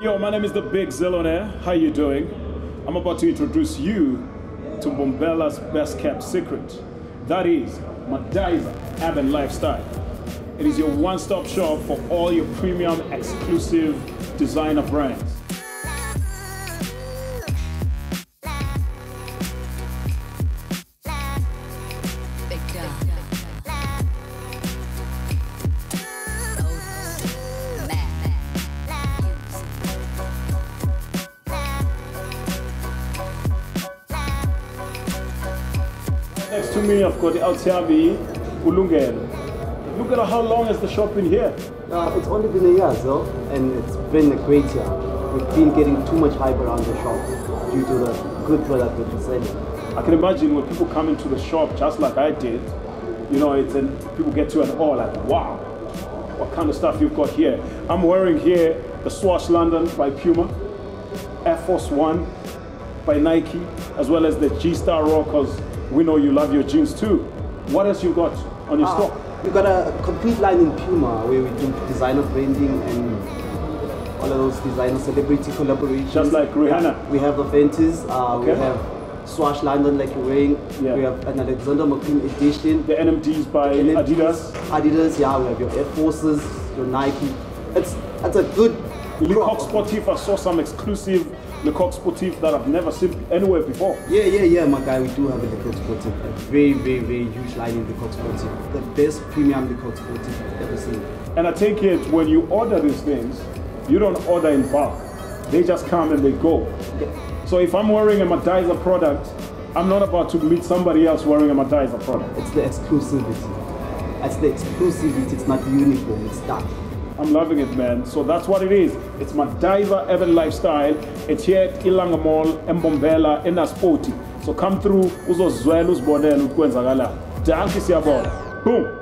Yo, my name is the Big Zillionaire. How you doing? I'm about to introduce you to Mbombela's best kept secret. That is Madaiza Urban Lifestyle. It is your one-stop shop for all your premium exclusive designer brands. Next to me, I've got Altiabi Ulungelo. Look at how long has the shop been here? It's only been a year, so, and it's been a great year. We've been getting too much hype around the shop due to the good product that we're selling. I can imagine when people come into the shop just like I did, you know, people get to an awe like, wow, what kind of stuff you've got here. I'm wearing here the Swash London by Puma, Air Force One by Nike, as well as the G-Star Raw, because we know you love your jeans too. What else you got on your stock? We've got a complete line in Puma where we do designer branding and all of those designer celebrity collaborations. Just like Rihanna. Yeah. We have the Fenties, we have Swash London like you're wearing, we have an Alexander McQueen edition. The NMDs by Adidas. Adidas, yeah, we have your Air Forces, your Nike. It's a good Le Coq Sportif, I saw some exclusive Le Coq Sportif that I've never seen anywhere before. Yeah, my guy, we do have a Le Coq Sportif. A very, very, very huge line in Le Coq Sportif. The best premium Le Coq Sportif I've ever seen. And I take it, when you order these things, you don't order in bulk. They just come and they go. Yeah. So if I'm wearing a Madaiza product, I'm not about to meet somebody else wearing a Madaiza product. It's the exclusivity. It's the exclusivity, it's not uniform, it's that. I'm loving it, man. So that's what it is. It's Madaiza Urban Lifestyle. It's here at Ilanga Mall, Mbombela, in Naspoti. So come through, uzozwela uzibonela ukuthi kwenzakala. Danke siyabona. Boom.